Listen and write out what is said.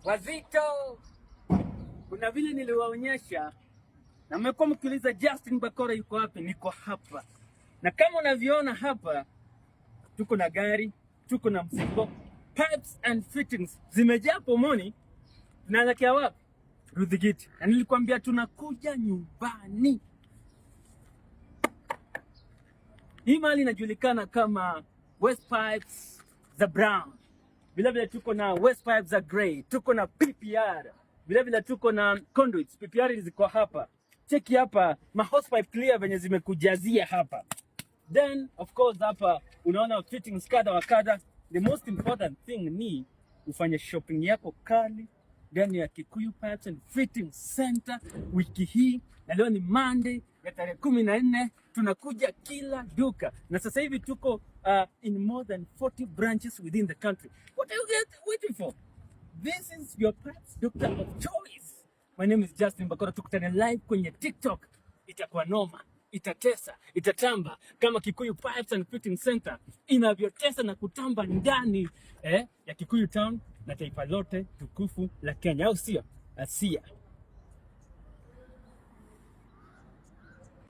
Wazito, kuna vile niliwaonyesha na mmekuwa mkiuliza Justin Bakora yuko wapi? Niko hapa, na kama unavyoona hapa, tuko na gari, tuko na mzigo, pipes and fittings zimejaa pomoni. Tunaelekea wapi? Rudhigiti. Na nilikwambia tunakuja nyumbani. Hii mali inajulikana kama West Pipes za Brown. Vile vile tuko na West Pipes za Grey, tuko na PPR. Vile vile tuko na conduits. PPR ziko hapa. Cheki hapa ma hose pipe clear venye zimekujazia hapa. Then of course hapa unaona fittings kadha wa kadha. The most important thing ni ufanye shopping yako kali ndani ya Kikuyu Pipes and Fitting Center wiki hii, na leo ni Monday ya tarehe 14. Tunakuja kila duka, na sasa hivi tuko in more than 40 branches within the country. What are you waiting for? This is your Pipes doctor of choice. My name is Justin Bakora. Tukutane live kwenye TikTok. Itakuwa noma, itatesa, itatamba kama Kikuyu Pipes and Fitting Center inavyotesa na kutamba ndani ya Kikuyu Town na taifa lote tukufu la Kenya, au sio? Asia.